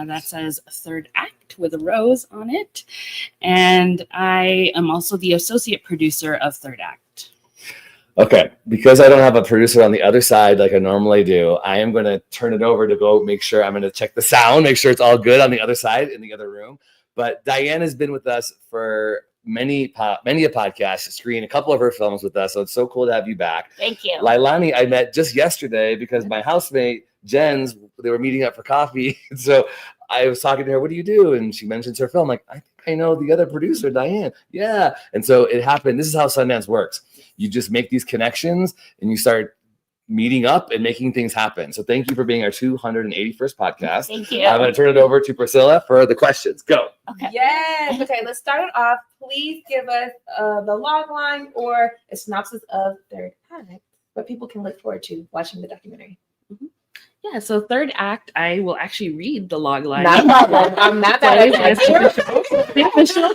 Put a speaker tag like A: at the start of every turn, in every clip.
A: that says Third Act with a rose on it. And I am also the associate producer of Third Act.
B: Okay, because I don't have a producer on the other side like I normally do, I am going to turn it over to go make sure. I'm going to check the sound, make sure it's all good on the other side in the other room. But Diane has been with us for many a podcast, screen a couple of her films with us. So it's so cool to have you back.
C: Thank you.
B: Lailani, I met just yesterday because my housemate, Jen's, they were meeting up for coffee. So I was talking to her, what do you do? And she mentions her film. Like, I think I know the other producer, Diane. Yeah. And so it happened. This is how Sundance works. You just make these connections and you start meeting up and making things happen. So thank you for being our 281st podcast.
C: Thank you.
B: I'm going to turn it over to Priscilla for the questions. Go.
D: Okay. Yes. Okay, let's start it off. Please give us the log line or a synopsis of Third Act, what people can look forward to watching the documentary.
A: Mm-hmm. Yeah, so Third Act, I will actually read the log line.
D: Not a problem. I'm not that
A: official.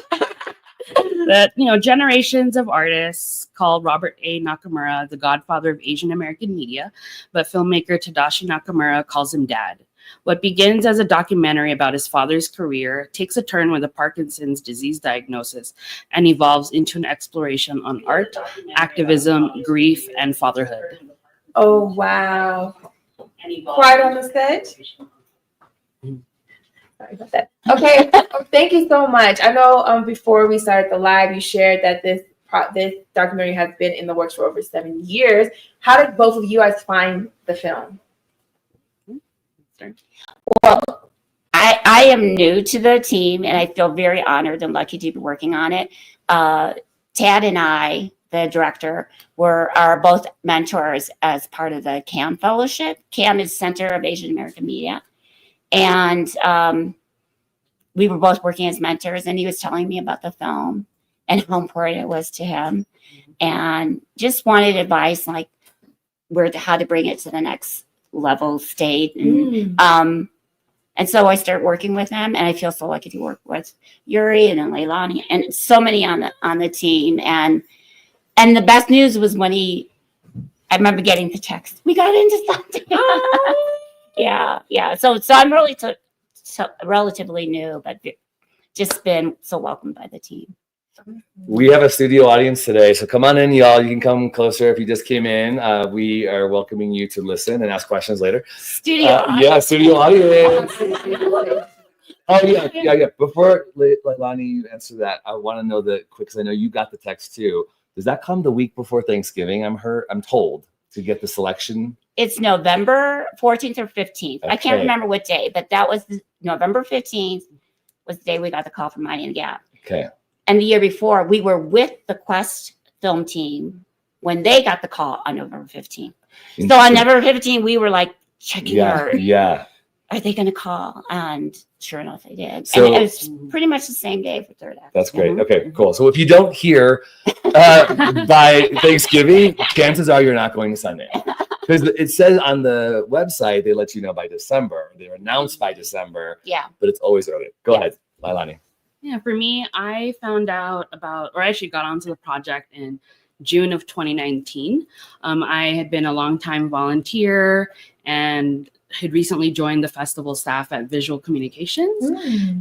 A: That, generations of artists call Robert A. Nakamura the godfather of Asian American media, but filmmaker Tadashi Nakamura calls him dad. What begins as a documentary about his father's career takes a turn with a Parkinson's disease diagnosis and evolves into an exploration on art, activism, grief, and fatherhood.
D: Oh, wow. Quiet on the set. Sorry about that. Okay, thank you so much. I know before we started the live, you shared that this documentary has been in the works for over 7 years. How did both of you guys find the film?
C: Well, I am new to the team, and I feel very honored and lucky to be working on it. Tad and I, the director, are both mentors as part of the CAM Fellowship. CAM is Center of Asian American Media. And we were both working as mentors, and he was telling me about the film and how important it was to him, and just wanted advice like how to bring it to the next level state. And so I started working with him, and I feel so lucky to work with Yuri and then Lailani and so many on the team. And the best news was when I remember getting the text, we got into something. Yeah. So I'm really relatively new, but just been so welcomed by the team.
B: We have a studio audience today, so come on in, y'all. You can come closer if you just came in. We are welcoming you to listen and ask questions later.
C: Studio
B: audience. Oh, yeah. Before Lailani, you answer that, I want to know quick, because I know you got the text too. Does that come the week before Thanksgiving? I'm told to get the selection.
C: It's November 14th or 15th. Okay. I can't remember what day, but that was November 15th was the day we got the call from Mighty and Gap.
B: Okay.
C: And the year before, we were with the Quest film team when they got the call on November 15th. So on November 15th, we were like checking are they going to call? And sure enough, they did. So, and it was pretty much the same day for Third Act.
B: That's great. Okay, cool. So if you don't hear by Thanksgiving, chances are you're not going to Sundance. Because it says on the website, they let you know by December. They're announced by December.
C: Yeah.
B: But it's always early. Go ahead, Lailani.
A: Yeah, for me, I found out I actually got onto the project in June of 2019. I had been a longtime volunteer and had recently joined the festival staff at Visual Communications.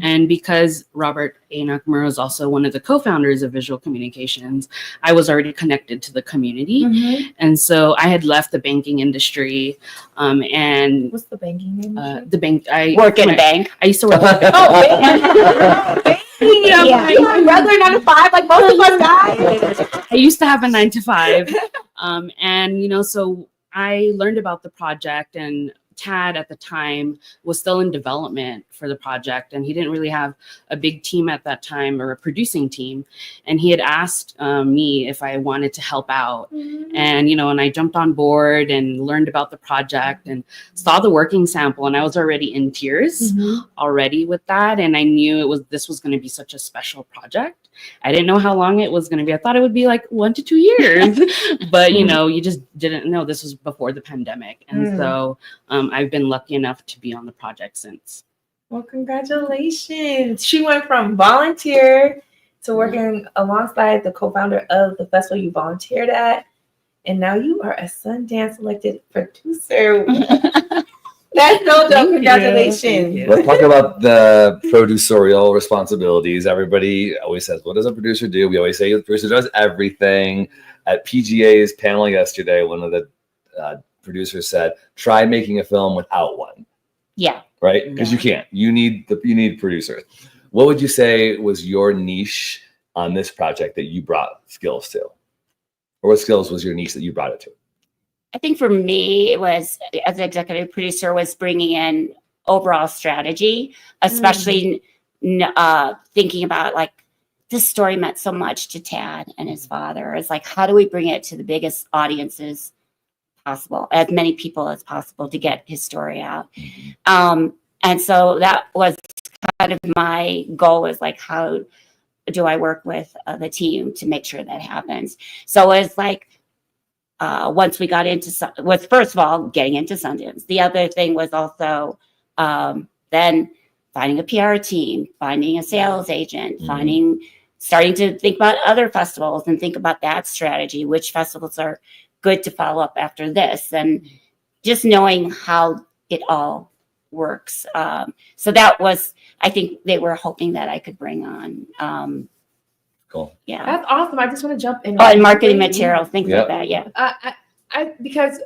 A: And because Robert A. Nakamura is also one of the co-founders of Visual Communications, I was already connected to the community. And so I had left the banking industry. And
D: what's the banking industry?
A: The bank. I
C: work in a bank.
A: I used to work in
D: a bank. Regular 9 to 5, like most of us guys.
A: I used to have a 9 to 5. And, so I learned about the project, and Tad at the time was still in development for the project, and he didn't really have a big team at that time, or a producing team. And he had asked me if I wanted to help out. And, and I jumped on board and learned about the project and saw the working sample, and I was already in tears already with that. And I knew this was going to be such a special project. I didn't know how long it was going to be. I thought it would be like 1 to 2 years, but you just didn't know. This was before the pandemic. And so I've been lucky enough to be on the project since.
D: Well, congratulations. She went from volunteer to working alongside the co-founder of the festival you volunteered at. And now you are a Sundance elected producer. That's no joke.
A: Thank you.
D: Congratulations.
A: Thank you.
B: Let's talk about the producerial responsibilities. Everybody always says, what does a producer do? We always say the producer does everything. At PGA's panel yesterday, one of the producers said, try making a film without one.
C: Yeah.
B: Right? Because you can't. You need producers. What would you say was your niche on this project that you brought skills to? Or what skills was your niche that you brought it to?
C: I think for me, it was, as an executive producer, was bringing in overall strategy, especially thinking about like, this story meant so much to Tad and his father. It's like, how do we bring it to the biggest audiences possible, as many people as possible, to get his story out? And so that was kind of my goal, was like, how do I work with the team to make sure that happens? So it's like, once we got into, was first of all, getting into Sundance. The other thing was also then finding a PR team, finding a sales agent, starting to think about other festivals and think about that strategy, which festivals are good to follow up after this, and just knowing how it all works. So that was, I think they were hoping that I could bring on.
B: Cool.
C: Yeah.
D: That's awesome. I just want to jump in.
C: Oh, and marketing materials, things like that. Yeah.
D: Because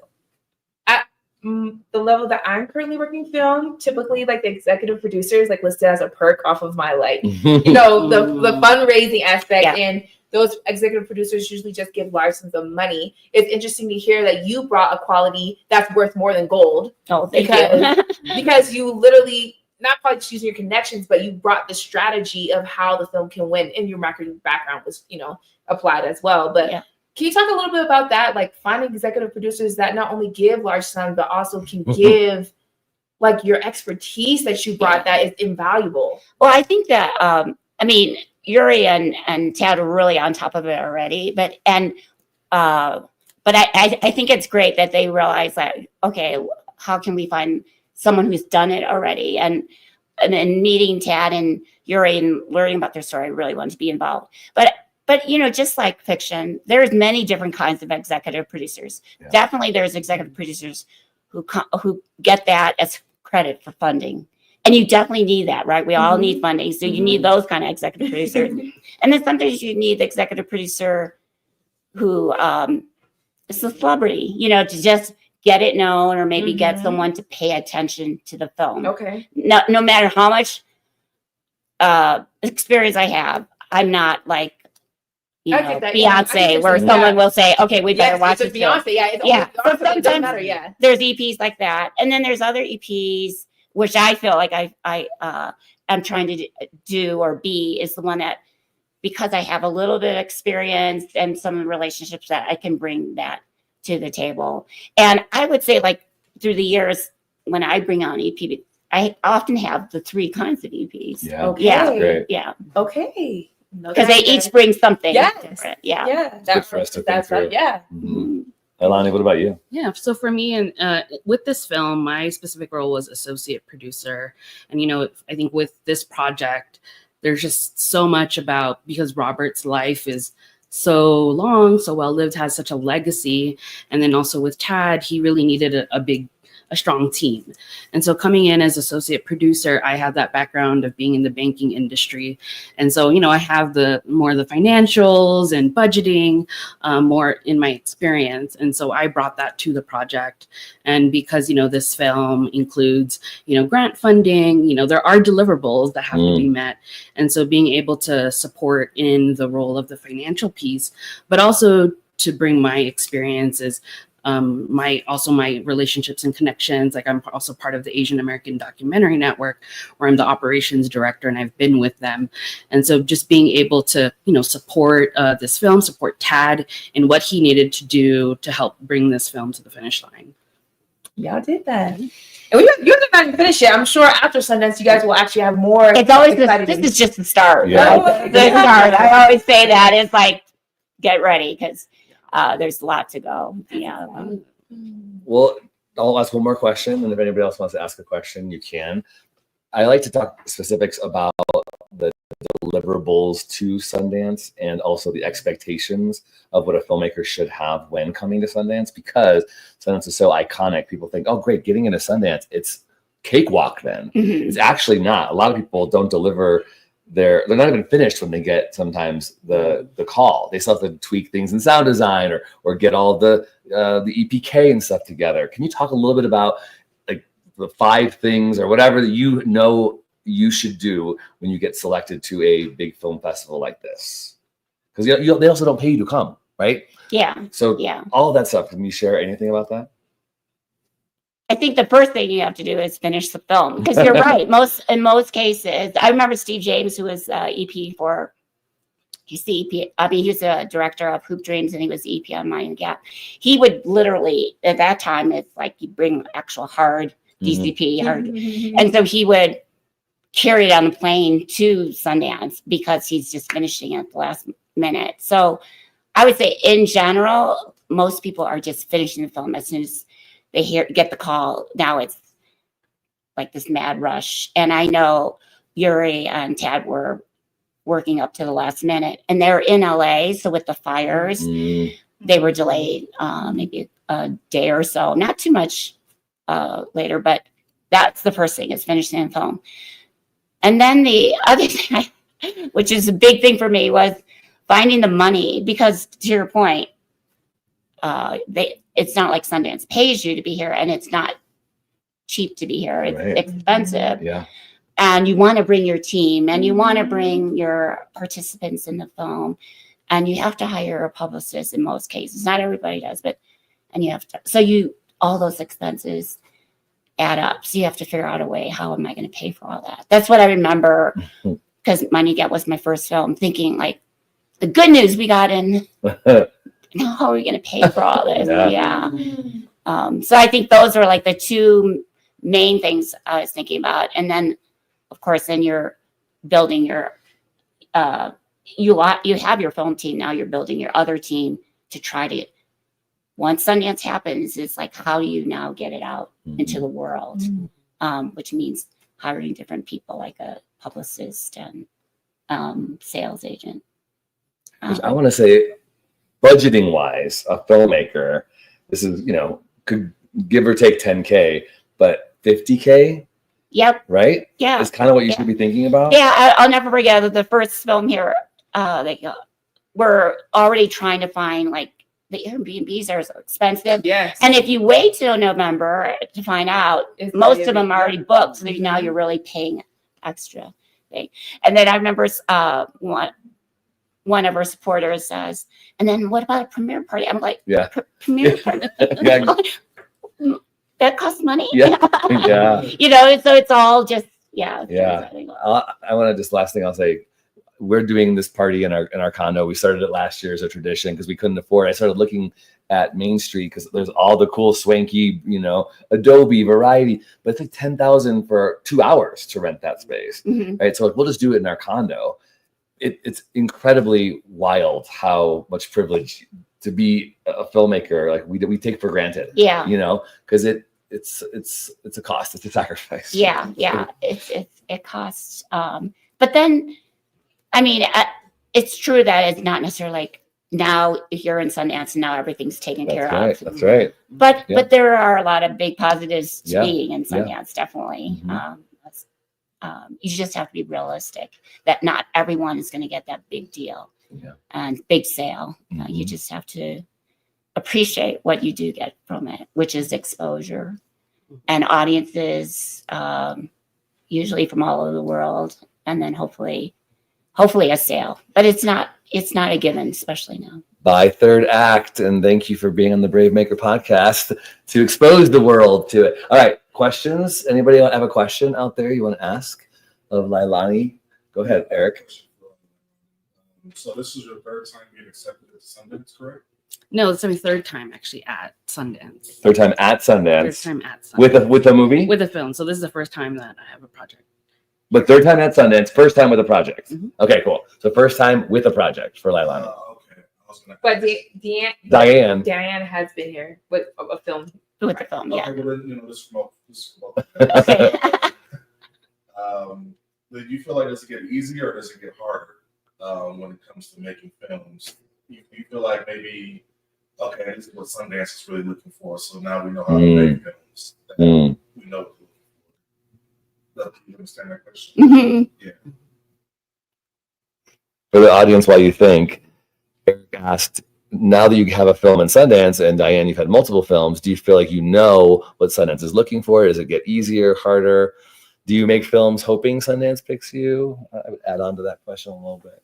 D: at the level that I'm currently working film, typically like the executive producer is like listed as a perk off of my like, you know, the fundraising aspect.
C: Yeah.
D: And those executive producers usually just give large sums of money. It's interesting to hear that you brought a quality that's worth more than gold.
C: Oh, thank you.
D: Because you literally, not probably just using your connections, but you brought the strategy of how the film can win, and your marketing background was, you know, applied as well. But can you talk a little bit about that? Like finding executive producers that not only give large sums, but also can give like your expertise that you brought that is invaluable.
C: Well, I think that, I mean, Yuri and Tad are really on top of it already, but I think it's great that they realize that, okay, how can we find someone who's done it already? And then meeting Tad and Yuri and learning about their story, I really wanted to be involved. But you know, just like fiction, there's many different kinds of executive producers. Yeah. Definitely there's executive producers who get that as credit for funding. And you definitely need that, right? We all need funding. So you need those kind of executive producers. And then sometimes you need the executive producer who is a celebrity, you know, to just get it known, or maybe get someone to pay attention to the film.
D: Okay.
C: No matter how much experience I have, I'm not like, you know, Beyonce, where someone will say, okay, we better watch it.
D: Beyonce,
C: It's so sometimes
D: matter,
C: there's EPs like that. And then there's other EPs, which I feel like I'm trying to do or be, is the one that, because I have a little bit of experience and some relationships, that I can bring that to the table. And I would say, like, through the years, when I bring on EP, I often have the three kinds of EPs.
B: Yeah.
D: Okay.
C: Yeah.
B: Great.
C: Yeah.
D: Okay.
C: Because they each bring something different. Yeah.
D: Yeah.
B: Good for us to think through.
D: Yeah.
B: Alani, what about you?
A: Yeah, so for me, and with this film, my specific role was associate producer. And, you know, I think with this project, there's just so much about, because Robert's life is so long, so well lived, has such a legacy. And then also with Tad, he really needed a strong team. And so coming in as associate producer, I have that background of being in the banking industry. And so, you know, I have more of the financials and budgeting more in my experience. And so I brought that to the project. And because, you know, this film includes, you know, grant funding, you know, there are deliverables that have to be met. And so being able to support in the role of the financial piece, but also to bring my experiences, my relationships and connections. Like, I'm also part of the Asian American Documentary Network, where I'm the operations director, and I've been with them. And so just being able to, you know, support this film, support Tad in what he needed to do to help bring this film to the finish line.
D: Y'all did that. And you're not even finished yet. I'm sure after Sundance, you guys will actually have more.
C: It's always this is just the start.
B: Yeah.
C: Right? The start. I always say that. It's like, get ready, because there's a lot to go. Yeah.
B: Well, I'll ask one more question, and if anybody else wants to ask a question, you can. I like to talk specifics about the deliverables to Sundance and also the expectations of what a filmmaker should have when coming to Sundance, because Sundance is so iconic. People think, oh, great, getting into Sundance, it's cakewalk then. It's actually not. A lot of people don't deliver they're not even finished when they get sometimes the call. They still have to tweak things in sound design or get all the EPK and stuff together. Can you talk a little bit about like the 5 things or whatever that you know you should do when you get selected to a big film festival like this? Because they also don't pay you to come, right?
C: Yeah.
B: So
C: Yeah.
B: all of that stuff. Can you share anything about that?
C: I think the first thing you have to do is finish the film, because you're right. In most cases, I remember Steve James, who was EP for, he's the EP. I mean, he was a director of Hoop Dreams, and he was EP on Mind Gap. He would literally, at that time, it's like you bring actual hard DCP, hard, and so he would carry it on the plane to Sundance because he's just finishing at the last minute. So I would say, in general, most people are just finishing the film as soon as they get the call. Now it's like this mad rush. And I know Yuri and Tad were working up to the last minute, and they're in LA. So with the fires, they were delayed maybe a day or so, not too much later, but that's the first thing, is finishing the film. And then the other thing, which is a big thing for me, was finding the money, because to your point, it's not like Sundance pays you to be here, and it's not cheap to be here. It's expensive.
B: Yeah.
C: And you want to bring your team, and you want to bring your participants in the film, and you have to hire a publicist in most cases. Not everybody does, and you have to, all those expenses add up. So you have to figure out a way, how am I going to pay for all that? That's what I remember, because Money Get was my first film, thinking like, the good news we got in, now how are we going to pay for all this? Yeah. So I think those are like the 2 main things I was thinking about. And then, of course, then you're building your, you have your film team. Now you're building your other team to try to, once Sundance happens, it's like, how do you now get it out into the world? Which means hiring different people, like a publicist and sales agent.
B: I want to say, budgeting wise, a filmmaker, this is, could give or take 10K, but 50K.
C: Yep.
B: Right.
C: Yeah.
B: It's kind of what you should be thinking about.
C: Yeah. I'll never forget the first film here. We're already trying to find, like, the Airbnbs are so expensive.
D: Yes.
C: And if you wait till November to find out, most of them are already booked. So now you're really paying extra thing. And then I remember one of our supporters says, and then what about a premiere party? I'm like, premiere party? That costs money?
B: Yeah.
C: So it's all just,
B: I want to just, last thing I'll say, we're doing this party in our condo. We started it last year as a tradition because we couldn't afford it. I started looking at Main Street because there's all the cool swanky, Adobe, Variety, but it's like $10,000 for 2 hours to rent that space. Right. So we'll just do it in our condo. It's incredibly wild how much privilege to be a filmmaker, like we take for granted. Yeah. Because it's a cost, it's a sacrifice.
C: Yeah. It costs. But then, I mean, it's true that it's not necessarily like, now if you're in Sundance and now everything's taken care of.
B: That's right.
C: But there are a lot of big positives to being in Sundance, definitely. You just have to be realistic that not everyone is going to get that big deal and big sale. You just have to appreciate what you do get from it, which is exposure and audiences, usually from all over the world, and then hopefully a sale. But it's not a given, especially now.
B: By third act, and thank you for being on the Brave Maker podcast to expose the world to it. All right, questions? Anybody have a question out there you want to ask of Lailani? Go ahead, Eric.
E: So this is your 3rd time being accepted at Sundance, correct?
A: No, it's my 3rd time actually at Sundance.
B: 3rd time at Sundance.
A: 3rd time at Sundance.
B: With a movie?
A: With a film. So this is the first time that I have a project.
B: But 3rd time at Sundance, first time with a project. Okay, cool. So first time with a project for Lailani.
E: Okay.
D: But Diane has been here with a film.
C: With the film, yeah.
E: Okay, well, then, this promote.
C: Okay.
E: do you feel like does it get easier or does it get harder when it comes to making films? You feel like maybe, okay, this is what Sundance is really looking for, so now we know how to make films. We know what we're looking for. Do you understand that question?
C: Mhm.
E: Yeah.
B: For the audience, while you think, Eric asked, now that you have a film in Sundance, and Diane, you've had multiple films, do you feel like you know what Sundance is looking for? Does it get easier, harder? Do you make films hoping Sundance picks you? I would add on to that question a little bit.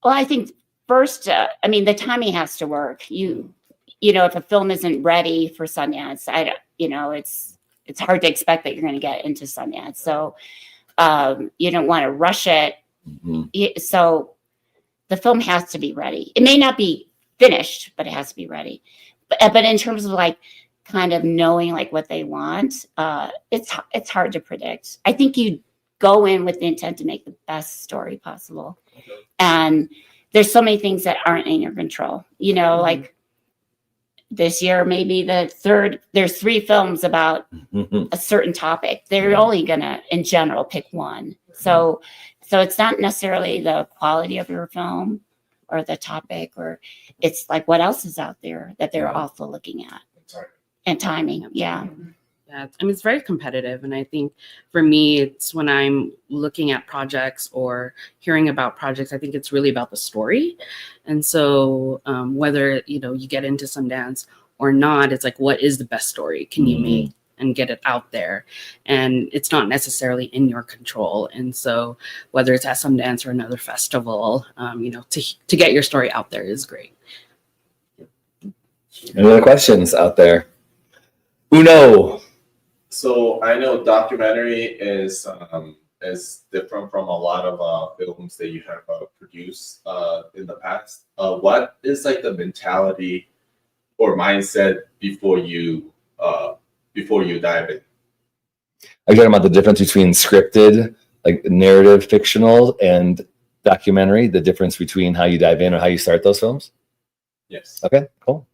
C: Well, I think first, I mean, the timing has to work. You know, if a film isn't ready for Sundance, it's hard to expect that you're going to get into Sundance. So you don't want to rush it. So the film has to be ready. It may not be finished, but it has to be ready. But in terms of like kind of knowing like what they want, it's hard to predict. I think you go in with the intent to make the best story possible. And there's so many things that aren't in your control, like this year, maybe there's 3 films about a certain topic. They're only gonna, in general, pick one. So it's not necessarily the quality of your film or the topic, or it's like what else is out there that they're also looking at. And timing. Yeah.
A: Yeah, I mean, it's very competitive. And I think for me, it's when I'm looking at projects or hearing about projects, I think it's really about the story. And so whether, you get into Sundance or not, it's like, what is the best story can you make and get it out there? And it's not necessarily in your control. And so whether it's at Sundance or another festival, to get your story out there is great.
B: Any other questions out there? Uno.
F: So I know documentary is different from a lot of films that you have produced in the past. What is like the mentality or mindset before you dive in?
B: Are you talking about the difference between scripted, like narrative, fictional, and documentary? The difference between how you dive in or how you start those films?
F: Yes.
B: Okay, cool.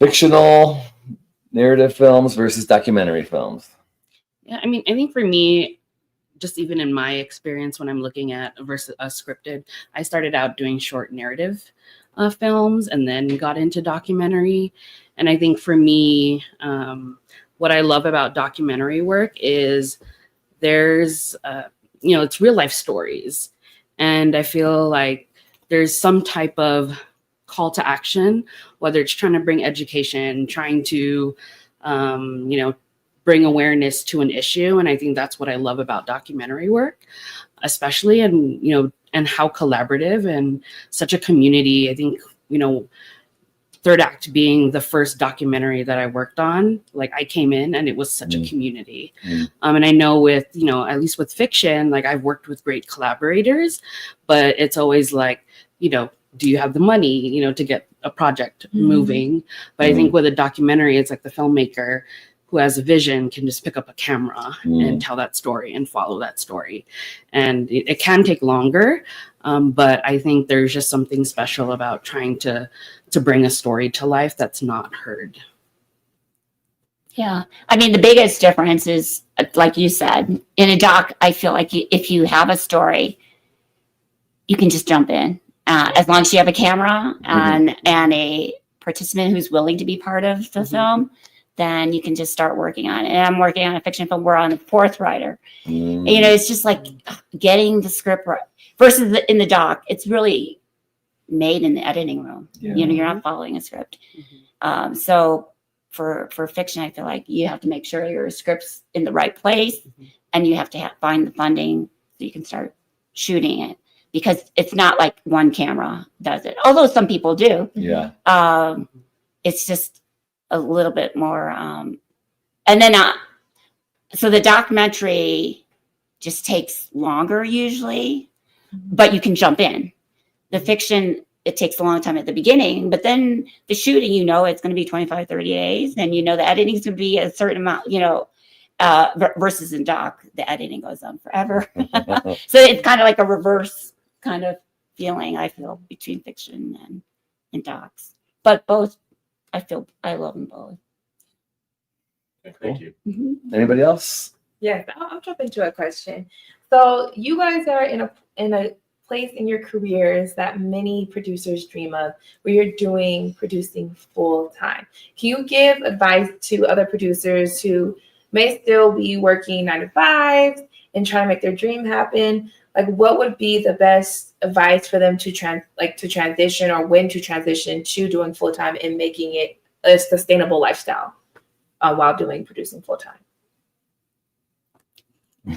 B: Fictional narrative films versus documentary films.
A: Yeah, I mean, I think for me, just even in my experience when I'm looking at versus scripted, I started out doing short narrative films and then got into documentary. And I think for me, what I love about documentary work is there's, it's real life stories. And I feel like there's some type of call to action, whether it's trying to bring education, trying to, bring awareness to an issue. And I think that's what I love about documentary work, especially, and how collaborative and such a community. I think, Third Act being the first documentary that I worked on, like I came in and it was such a community. And I know with, at least with fiction, like I've worked with great collaborators, but it's always like, do you have the money, to get a project moving? But I think with a documentary, it's like the filmmaker who has a vision can just pick up a camera and tell that story and follow that story. And it can take longer, but I think there's just something special about trying to bring a story to life that's not heard.
C: Yeah. I mean, the biggest difference is, like you said, in a doc, I feel like if you have a story, you can just jump in. As long as you have a camera and a participant who's willing to be part of the film, then you can just start working on it. And I'm working on a fiction film. We're on the 4th writer. It's just like getting the script right. Versus in the doc, it's really made in the editing room. You're not following a script. So for fiction, I feel like you have to make sure your script's in the right place, and you have to find the funding so you can start shooting it. Because it's not like one camera does it, although some people do.
B: Yeah.
C: It's just a little bit more. And then, so the documentary just takes longer usually, but you can jump in. The fiction, it takes a long time at the beginning, but then the shooting, it's going to be 25, 30 days. And, the editing is going to be a certain amount, versus in doc, the editing goes on forever. So it's kind of like a reverse kind of feeling, I feel, between fiction and docs. But both, I love them both.
F: Thank you.
B: Anybody else?
D: Yes, I'll jump into a question. So you guys are in a place in your careers that many producers dream of, where you're producing full time. Can you give advice to other producers who may still be working 9 to 5 and trying to make their dream happen? Like, what would be the best advice for them to transition, or when to transition to doing full time and making it a sustainable lifestyle while producing full time?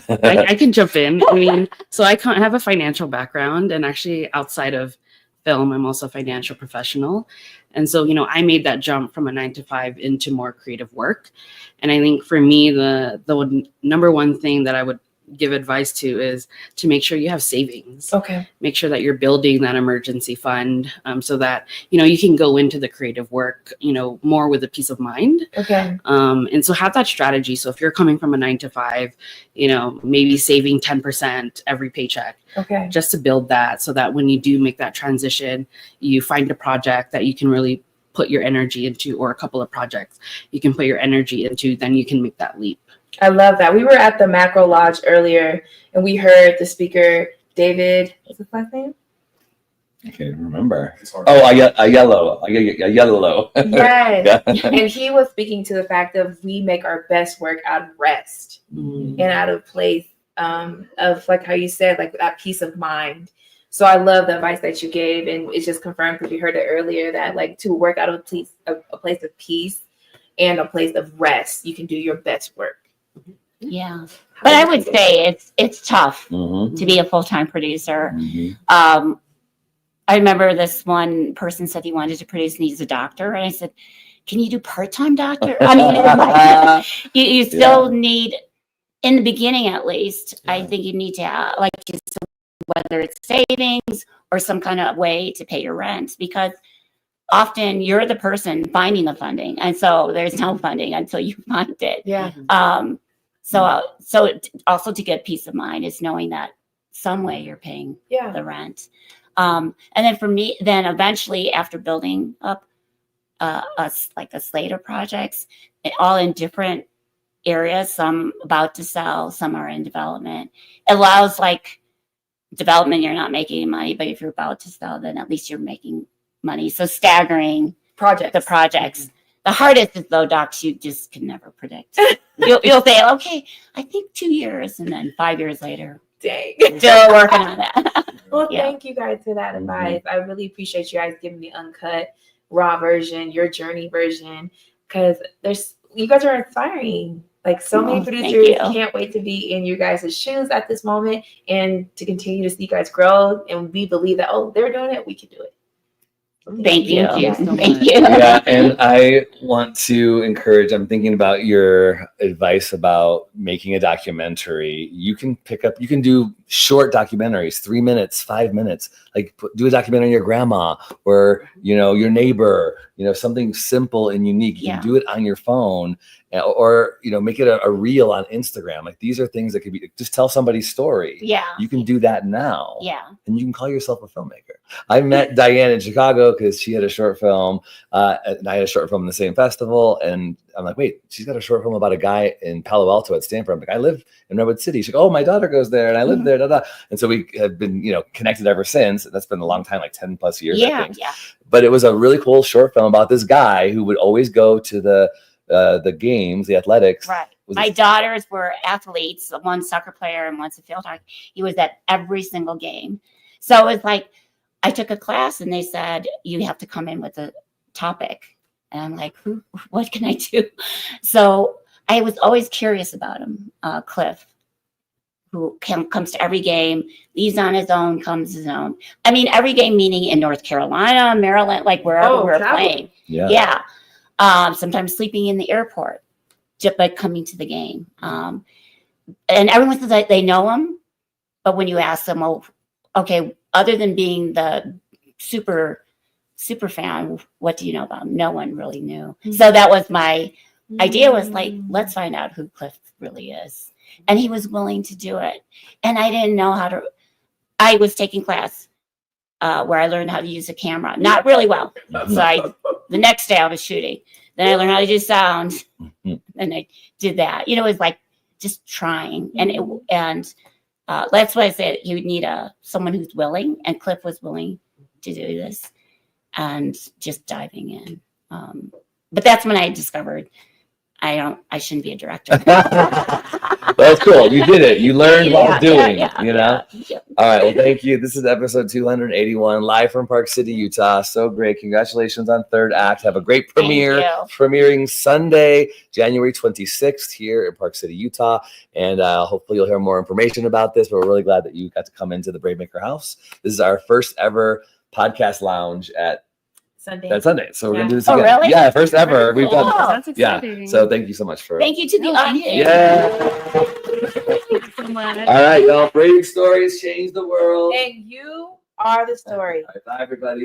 A: I can jump in. I mean, so I have a financial background, and actually outside of film, I'm also a financial professional. And so, I made that jump from a 9 to 5 into more creative work. And I think for me, the number one thing that I would give advice to is to make sure you have savings.
D: Okay.
A: Make sure that you're building that emergency fund, so that, you can go into the creative work, more with a peace of mind.
D: Okay.
A: And so have that strategy. So if you're coming from a 9 to 5, maybe saving 10% every paycheck,
D: Okay.
A: just to build that, so that when you do make that transition, you find a project that you can really put your energy into, or a couple of projects you can put your energy into, then you can make that leap.
D: I love that. We were at the Macro Lodge earlier, and we heard the speaker, David, what's his last name?
B: I can't remember.
E: It's hard.
B: Oh, a yellow.
D: Yes.
B: Yeah.
D: And he was speaking to the fact of we make our best work out of rest and out of place, of like how you said, like that peace of mind. So I love the advice that you gave, and it's just confirmed because we heard it earlier that like to work out of a place of peace and a place of rest, you can do your best work.
C: Yeah. But I would say it's tough
B: Mhm.
C: to be a full-time producer.
B: Mhm.
C: I remember this one person said he wanted to produce and he's a doctor. And I said, can you do part-time doctor? I mean, you still need, in the beginning at least, I think you need to have, like, whether it's savings or some kind of way to pay your rent, because often you're the person finding the funding. And so there's no funding until you find it.
D: Yeah.
C: So also to get peace of mind is knowing that some way you're paying
D: Yeah.
C: the rent. And then for me, then eventually after building up a slate of projects, all in different areas, some about to sell, some are in development. It allows like development, you're not making money, but if you're about to sell, then at least you're making money. So staggering the projects. The hardest is though, docs, you just can never predict. You'll say, okay, I think 2 years, and then 5 years later,
D: Dang.
C: still working on that.
D: Well,
C: Yeah.
D: thank you guys for that advice. I really appreciate you guys giving me uncut, raw version, your journey version, because you guys are inspiring. Like so many
C: Thank
D: producers
C: you.
D: can't wait to be in you guys' shoes at this moment and to continue to see you guys grow. And we believe that, they're doing it, we can do it.
C: Thank you.
A: Thank you so
C: Thank
A: much.
C: you.
B: Yeah, and I want to encourage, I'm thinking about your advice about making a documentary. You can do short documentaries, 3 minutes, 5 minutes, like do a documentary on your grandma or, your neighbor, something simple and unique. You
C: Yeah.
B: can do it on your phone or, make it a reel on Instagram. Like these are things that could be, just tell somebody's story.
C: Yeah.
B: You can do that now.
C: Yeah.
B: And you can call yourself a filmmaker. I met Diane in Chicago because she had a short film, and I had a short film in the same festival. And I'm like, wait, she's got a short film about a guy in Palo Alto at Stanford. I'm like, I live in Redwood City. She's like, oh, my daughter goes there, and I live there. Da, da. And so we have been, connected ever since. That's been a long time, like 10 plus years. I
C: Yeah.
B: think.
C: Yeah.
B: But it was a really cool short film about this guy who would always go to the games, the athletics.
C: Right. My daughters were athletes. One's soccer player and one's a field hockey. He was at every single game. So it's like, I took a class and they said, you have to come in with a topic. And I'm like, what can I do? So I was always curious about him. Cliff, who comes to every game, leaves on his own, comes his own. I mean, every game, meaning in North Carolina, Maryland, like wherever we're playing.
B: Yeah.
C: Yeah. Sometimes sleeping in the airport, just by coming to the game. And everyone says that they know him. But when you ask them, well, okay, other than being the super fan, what do you know about him? No one really knew. So that was my idea, was like, let's find out who Cliff really is. And he was willing to do it. And I didn't know how to, I was taking class where I learned how to use a camera. Not really well. So the next day I was shooting. Then I learned how to do sound. And I did that. It was like just trying. And that's why I said you need someone who's willing, and Cliff was willing to do this and just diving in. But that's when I discovered I shouldn't be a director.
B: That's cool. You did it. You learned while doing, you know?
C: Yeah.
B: All right. Well, thank you. This is episode 281, live from Park City, Utah. So great. Congratulations on third act. Have a great premiere. Premiering Sunday, January 26th here in Park City, Utah. And hopefully you'll hear more information about this, but we're really glad that you got to come into the Brave Maker House. This is our first ever podcast lounge at Sunday. So we're going to do this again.
C: Really?
B: Yeah, first ever. We've done
A: That's
B: Yeah.
A: exciting.
B: So thank you so much for
C: Thank you to the audience.
B: Yeah.
A: Thank you so much.
B: All right, y'all. Brave stories change the world.
D: And you are the story.
B: All right, bye, everybody.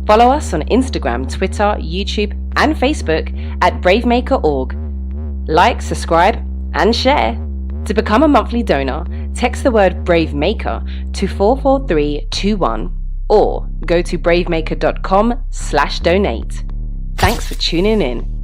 G: Follow us on Instagram, Twitter, YouTube, and Facebook at bravemaker.org. Like, subscribe, and share. To become a monthly donor, text the word BraveMaker to 44321 or go to bravemaker.com/donate. Thanks for tuning in.